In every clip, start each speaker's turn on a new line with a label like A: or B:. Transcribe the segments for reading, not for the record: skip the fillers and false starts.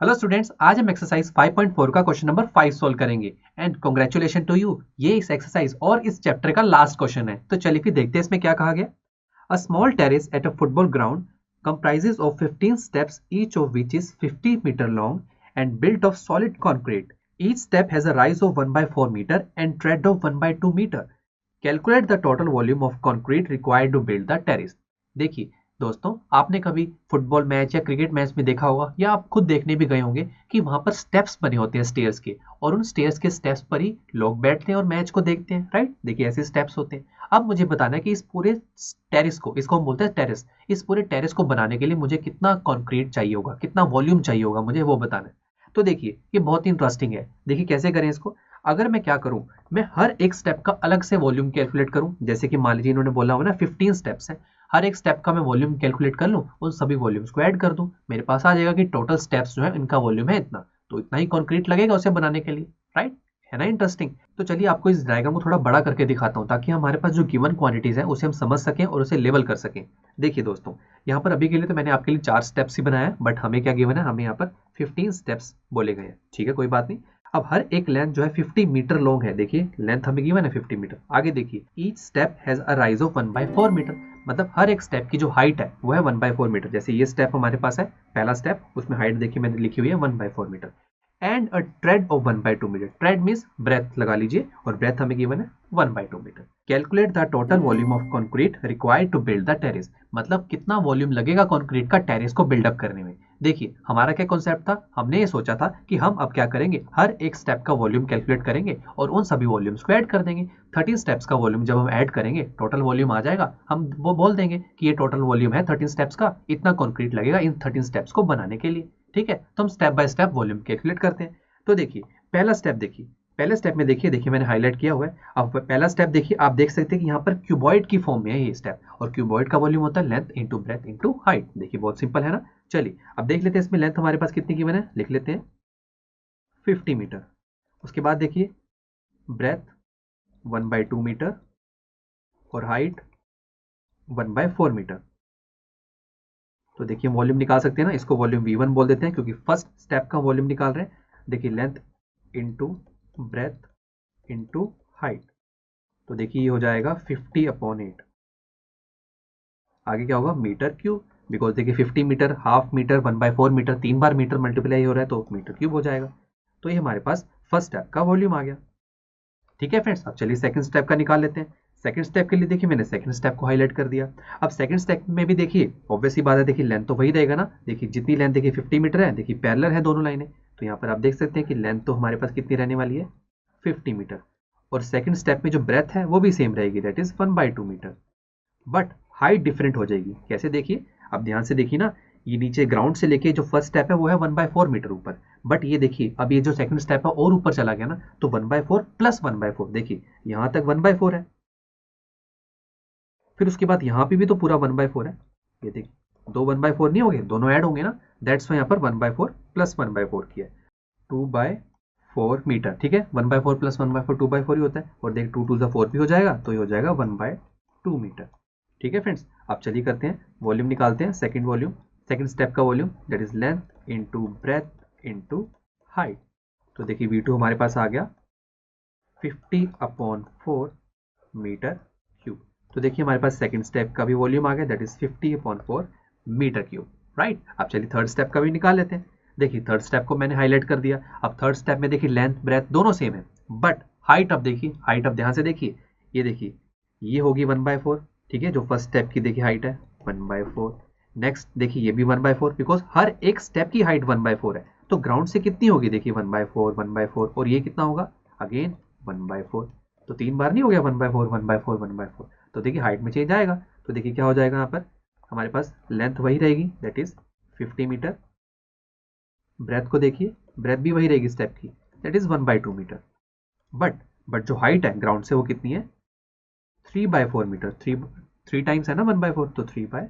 A: Hello students, आज हम exercise 5.4 का क्वेश्चन नंबर 5 सोल्व करेंगे। एंड कॉन्ग्रेचुलेशन टू यू, ये इस एक्सरसाइज और इस चैप्टर का लास्ट क्वेश्चन है। तो चलिए फिर देखते हैं इसमें क्या कहा गया। A small terrace at a football ground comprises of 15 steps, each of which is 50 meter long and built of solid concrete. Each step has a rise of 1 by 4 meter and tread of 1 by 2 meter. Calculate the total volume of concrete required to build the terrace. देखिए दोस्तों, आपने कभी football match या cricket match में देखा होगा या आप खुद देखने भी गए होंगे कि वहां पर स्टेप्स बने होते हैं स्टेयर्स के, और उन स्टेयर्स के स्टेप्स पर ही लोग बैठते हैं और मैच को देखते हैं। राइट, देखिए ऐसे स्टेप्स होते हैं। अब मुझे बताना है कि इस पूरे टेरेस को, इसको हम बोलते हैं टेरेस, इस पूरे टेरेस को बनाने के लिए मुझे कितना कंक्रीट चाहिए होगा, कितना वॉल्यूम चाहिए होगा, मुझे वो बताना है। तो देखिए ये बहुत ही इंटरेस्टिंग है। देखिए कैसे करें इसको। अगर मैं क्या करूं, मैं हर एक स्टेप का अलग से वॉल्यूम कैलकुलेट करूं। जैसे कि मान लीजिए इन्होंने बोला हुआ ना 15 स्टेप्स है, हर एक स्टेप का मैं वॉल्यूम कैलकुलेट कर लूं, उन सभी वॉल्यूम्स को ऐड कर दूं, मेरे पास आ जाएगा कि टोटल स्टेप्स जो है इनका वॉल्यूम है इतना, तो इतना ही कंक्रीट लगेगा उसे बनाने के लिए। राइट, है ना इंटरेस्टिंग। तो चलिए आपको इस डायग्राम को थोड़ा बड़ा करके दिखाता हूं, ताकि हमारे पास जो गिवन क्वांटिटीज है उसे हम समझ सकें और उसे लेवल कर सकें। देखिए दोस्तों, यहाँ पर अभी के लिए तो मैंने आपके लिए 4 स्टेप्स ही बनाया है, बट हमें क्या गिवन है, हमें यहाँ पर 15 स्टेप्स बोले गए हैं। ठीक है, कोई बात नहीं। अब हर एक लेंथ जो है 50 मीटर लॉन्ग है। देखिए लेंथ हमें गिवन है 50 मीटर। आगे देखिए, each step has a rise of 1 by 4 metre, मतलब हर एक स्टेप की जो हाइट है वो है 1 by 4 मीटर। जैसे ये स्टेप हमारे पास है, पहला स्टेप, उसमें हाइट देखिए मैंने लिखी हुई है 1 by 4 metre. And a tread of 1 by 2 metre, tread means breadth लगा लीजिए, और ब्रेथ हमें गिवन है 1 by 2 metre. Calculate the total volume of concrete required to build the terrace, मतलब कितना वॉल्यूम लगेगा कंक्रीट का टेरेस को बिल्डअप करने में। देखिए हमारा क्या कॉन्सेप्ट था, हमने ये सोचा था कि हम अब क्या करेंगे, हर एक स्टेप का वॉल्यूम कैलकुलेट करेंगे और उन सभी वॉल्यूम्स को ऐड कर देंगे। 13 स्टेप्स का वॉल्यूम जब हम ऐड करेंगे, टोटल वॉल्यूम आ जाएगा, हम वो बोल देंगे कि ये टोटल वॉल्यूम है 13 स्टेप्स का, इतना कंक्रीट लगेगा इन 13 स्टेप्स को बनाने के लिए। ठीक है, तो हम step by step volume calculate करते हैं। तो देखिए पहला स्टेप, देखिए पहले स्टेप में देखिए मैंने हाईलाइट किया हुआ है। अब पहला स्टेप देखिए, आप देख सकते हैं कि यहाँ पर क्यूबॉइड की फॉर्म में है ये स्टेप, और क्यूबॉइड का वॉल्यूम होता है length into breadth into height. देखिए बहुत सिंपल है ना। चलिए अब देख लेते हैं इसमें लेंथ हमारे पास कितनी गिवन है, लिख लेते हैं 50 मीटर। उसके बाद देखिए ब्रेथ 1 by 2 मीटर और हाइट 1 by 4 मीटर। तो देखिए वॉल्यूम निकाल सकते हैं ना, इसको वॉल्यूम V1 बोल देते हैं क्योंकि फर्स्ट स्टेप का वॉल्यूम निकाल रहे हैं। देखिए length into breadth into height, तो देखिए ये हो जाएगा 50/8। आगे क्या होगा, मीटर क्यूब, बिकॉज देखिए 50 metre, half metre, 1 by 4 metre, 3 बार मीटर मल्टीप्लाई हो रहा है तो मीटर क्यूब हो जाएगा। तो ये हमारे पास फर्स्ट स्टेप का वॉल्यूम आ गया। ठीक है फ्रेंड्स, अब चलिए सेकंड स्टेप का निकाल लेते हैं। सेकंड स्टेप के लिए देखिए मैंने सेकंड स्टेप को हाईलाइट कर दिया। अब सेकंड स्टेप में भी देखिए ऑब्वियसली बात है, देखिए लेंथ तो वही रहेगा ना। देखिए जितनी लेंथ देखिए 50 मीटर है, देखिए पैरेलल है दोनों लाइनें, तो यहाँ पर आप देख सकते हैं कि लेंथ तो हमारे पास कितनी रहने वाली है, 50 मीटर। और सेकंड स्टेप में जो ब्रेथ है वो भी सेम रहेगी, that is 1 by 2 metre. But height different हो जाएगी। कैसे, देखिए अब ध्यान से देखिए ना, ये नीचे ग्राउंड से लेके जो फर्स्ट स्टेप है वो है 1 by 4 मीटर ऊपर, बट ये देखिए अब ये जो सेकंड स्टेप है और ऊपर चला गया ना, तो 1 by 4 प्लस 1 by 4, देखिए यहां तक 1 by 4 है, फिर उसके बाद यहाँ पे भी तो पूरा 1 by 4 है। ये देखिए दो 1 by 4 नहीं हो गए, दोनों ऐड होंगे ना, दैट्स वाई यहाँ पर 1 by 4 प्लस 1 by 4 किया है, 2 by 4 मीटर। ठीक है, 1 by 4 प्लस 1 by 4 2 by 4 ही होता है, और देख 2 2 4 भी हो जाएगा, तो ये हो जाएगा 1 by 2 मीटर। ठीक है फ्रेंड्स, अब चलिए करते हैं वॉल्यूम निकालते हैं। सेकंड वॉल्यूम, सेकंड स्टेप का volume, that is length into breadth into height. तो देखिए V2 हमारे पास आ गया 50/4 मीटर क्यूब। तो देखिए हमारे पास सेकंड स्टेप का भी वॉल्यूम आ गया, that is 50/4 metre cube. Right, अब चलिए थर्ड स्टेप का भी निकाल लेते हैं। देखिए थर्ड स्टेप को मैंने हाईलाइट कर दिया। अब थर्ड स्टेप में देखिए लेंथ ब्रेथ दोनों सेम है, बट हाइट, अब देखिए हाइट, अब ध्यान से देखिए, ये देखिए ये होगी 1 by 4। ठीक है, जो फर्स्ट स्टेप की देखिए हाइट है 1 by 4। नेक्स्ट देखिए ये भी 1 by 4, बिकॉज हर एक स्टेप की हाइट 1 by 4 है, तो ग्राउंड से कितनी होगी, देखिए 1 by 4 1 by 4, और ये कितना होगा अगेन 1 by 4। तो 3 बार नहीं हो गया 1 by 4 1 by 4 1 by 4, तो देखिए हाइट में चेंज आएगा। तो देखिए क्या हो जाएगा, यहाँ पर हमारे पास लेंथ वही रहेगी, दैट इज 50 मीटर। ब्रेथ को देखिए, ब्रेथ भी वही रहेगी स्टेप की, that is 1 by 2 metre. But जो हाइट है ग्राउंड से वो कितनी है, 3 by 4 मीटर। थ्री टाइम्स है ना 1 by 4, तो 3 by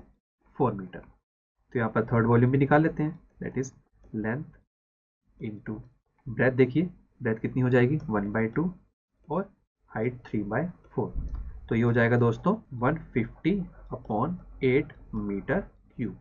A: 4 मीटर। तो यहाँ पर थर्ड वॉल्यूम भी निकाल लेते हैं, that is length into breadth. देखिए ब्रेथ कितनी हो जाएगी 1 by 2, और हाइट 3 by 4, तो ये हो जाएगा दोस्तों 150/8 मीटर क्यूब।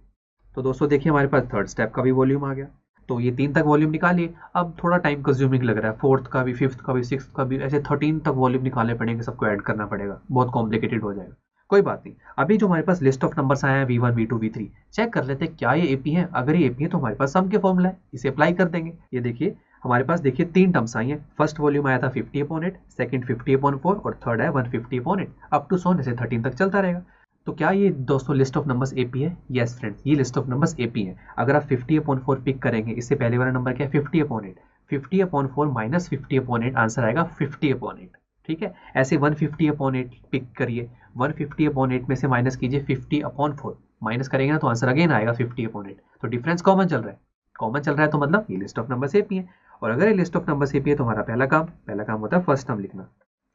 A: तो दोस्तों देखिए हमारे पास थर्ड स्टेप का भी वॉल्यूम आ गया। तो ये 3 तक वॉल्यूम निकालिए। अब थोड़ा टाइम कंज्यूमिंग लग रहा है, 4th का भी, 5th का भी, 6th का भी, ऐसे 13 तक वॉल्यूम निकालने पड़ेंगे, सबको ऐड करना पड़ेगा, बहुत कॉम्प्लिकेटेड हो जाएगा। कोई बात नहीं, अभी जो हमारे पास लिस्ट ऑफ नंबर्स आए हैं V1 V2 V3, चेक कर लेते हैं क्या ये AP है। अगर ये AP है तो हमारे पास सम के फॉर्मूला है, इसे अप्लाई कर देंगे। ये देखिए हमारे पास देखिए 3 टर्म्स आई हैं। फर्स्ट वॉल्यूम आया था 50/8, सेकंड 50/4 और थर्ड है 150/8, अप टू सोन ऐसे 13 तक चलता रहेगा। तो क्या ये दोस्तों लिस्ट ऑफ नंबर्स AP है? यस फ्रेंड्स, ये लिस्ट ऑफ नंबर्स AP है। अगर आप 50/4 पिक करेंगे, इससे पहले वाला नंबर क्या है 50/8, 50/4 माइनस 50/8 आंसर आएगा 50/8। ठीक है, ऐसे 150/8 पिक करिए, 150/8 में से माइनस कीजिए 50/4, माइनस करेंगे ना तो आंसर अगेन आएगा 50/8। तो डिफरेंस कॉमन चल रहा है, कॉमन चल रहा है तो मतलब ये लिस्ट ऑफ नंबर्स AP है। और अगर ये लिस्ट ऑफ नंबर्स AP है तो हमारा पहला काम होता है फर्स्ट टर्म लिखना।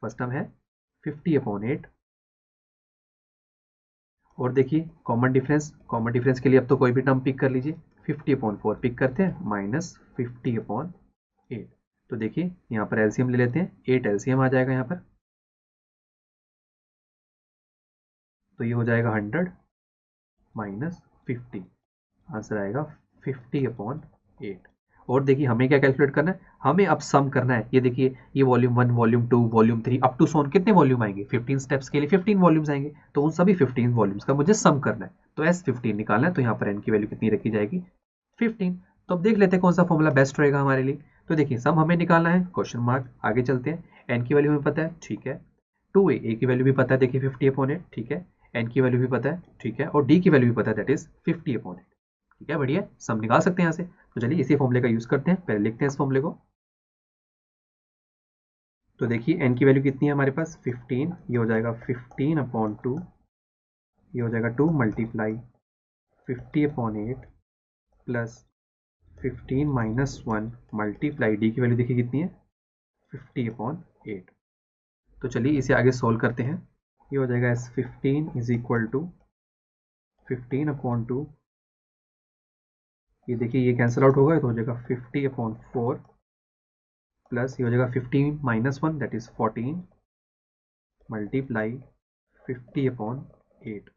A: फर्स्ट टर्म है 50/8 और देखिए कॉमन डिफरेंस के लिए अब तो कोई भी टर्म पिक कर लीजिए। 50/4 पिक करते हैं माइनस 50/8। तो देखिए यहाँ पर एलसीएम ले लेते हैं, 8 एलसीएम आ जाएगा यहाँ पर, तो ये हो जाएगा 100 माइनस 50, आंसर आएगा 50/8। और देखिए हमें क्या कैलकुलेट करना है, हमें अब सम करना है। ये देखिए ये volume 1, volume 2, volume 3 up to सोन कितने वॉल्यूम आएंगे, 15 स्टेप्स के लिए 15 वॉल्यूम्स आएंगे, तो उन सभी 15 वॉल्यूम्स का मुझे सम करना है। तो S15 निकालना है, तो यहाँ पर n की वैल्यू कितनी रखी जाएगी 15। तो अब देख लेते हैं कौन सा फॉर्मूला बेस्ट रहेगा हमारे लिए। तो देखिए सम हमें निकालना है, क्वेश्चन मार्क, आगे चलते हैं। n की वैल्यू हमें पता है, ठीक है। 2a की वैल्यू भी पता है, देखिए 50/8, ठीक है। n की वैल्यू भी पता है, ठीक है। और d की वैल्यू भी पता है, दैट इज 50/8। ठीक है, बढ़िया, सम निकाल सकते हैं यहाँ से। तो चलिए इसी फॉर्मूले का यूज करते हैं, पहले लिखते हैं इस फॉर्मूले को। तो देखिए n की वैल्यू कितनी है हमारे पास 15, ये हो जाएगा 15/2, ये हो जाएगा 2 multiply 50/8 plus 15 minus 1 multiply D की वैल्यू देखिए कितनी है 50/8। तो चलिए इसे आगे सोल्व करते हैं। ये हो जाएगा S15 इज इक्वल टू 15/2, ये देखिए ये कैंसिल आउट होगा तो हो जाएगा 50/4 प्लस ये हो जाएगा 15 minus 1 that is 14 multiply 50/8।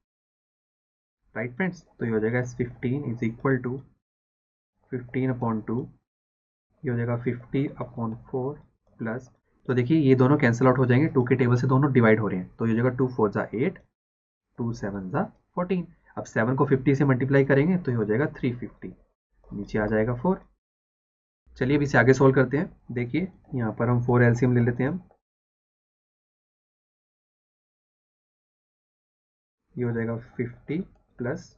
A: Right friends, तो ये हो जाएगा S15 इज इक्वल टू 15/2, ये हो जाएगा 50/4 प्लस, तो देखिए ये दोनों कैंसिल आउट हो जाएंगे, 2 के टेबल से दोनों डिवाइड हो रहे हैं, तो ये हो जाएगा 2 4 ज़ा 8, 2 7 ज़ा 14। अब 7 को 50 से मल्टीप्लाई करेंगे तो ये हो जाएगा 350, नीचे आ जाएगा 4। चलिए अब इसे आगे सोल्व करते हैं। देखिए यहाँ पर हम 4 एलसीएम ले लेते हैं हम, ये हो जाएगा 50 प्लस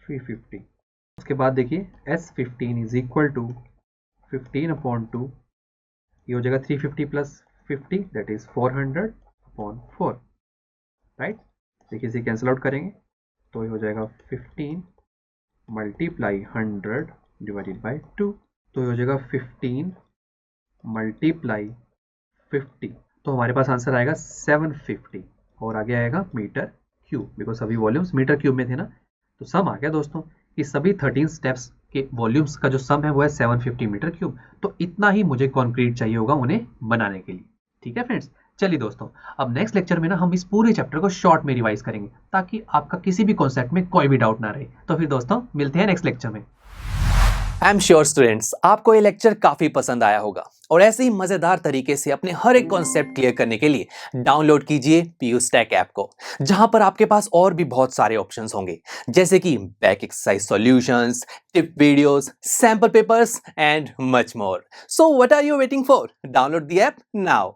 A: 350। उसके बाद देखिए S15 इज इक्वल टू 15/2, ये हो जाएगा 350 प्लस 50 दैट इज 400/4। राइट, देखिए इसे कैंसिल आउट करेंगे तो ये हो जाएगा 15 मल्टीप्लाई 100 डिवाइडेड बाई 2, तो ये हो जाएगा 15 मल्टीप्लाई 50, तो हमारे पास आंसर आएगा 750 और आगे आएगा मीटर क्यूब, बिकॉज सभी वॉल्यूम्स मीटर क्यूब में थे ना। तो सम आ गया दोस्तों कि सभी 13 स्टेप्स के वॉल्यूम्स का जो सम है वो है 750 मीटर क्यूब। तो इतना ही मुझे कॉन्क्रीट चाहिए होगा उन्हें बनाने के लिए। ठीक है फ्रेंड्स, चलिए दोस्तों अब नेक्स्ट लेक्चर में ना हम इस पूरे चैप्टर को शॉर्ट में रिवाइज करेंगे ताकि आपका किसी भी कॉन्सेप्ट में कोई भी डाउट ना रहे। तो फिर दोस्तों मिलते हैं नेक्स्ट लेक्चर में।
B: आई एम श्योर स्टूडेंट्स आपको ये लेक्चर काफी पसंद आया होगा और ऐसे ही मजेदार तरीके से अपने हर एक कॉन्सेप्ट क्लियर करने के लिए डाउनलोड कीजिए PUStack ऐप को, जहां पर आपके पास और भी बहुत सारे ऑप्शंस होंगे जैसे कि back exercise solutions, tip videos, sample papers and much more. So what are you waiting for? Download the app now.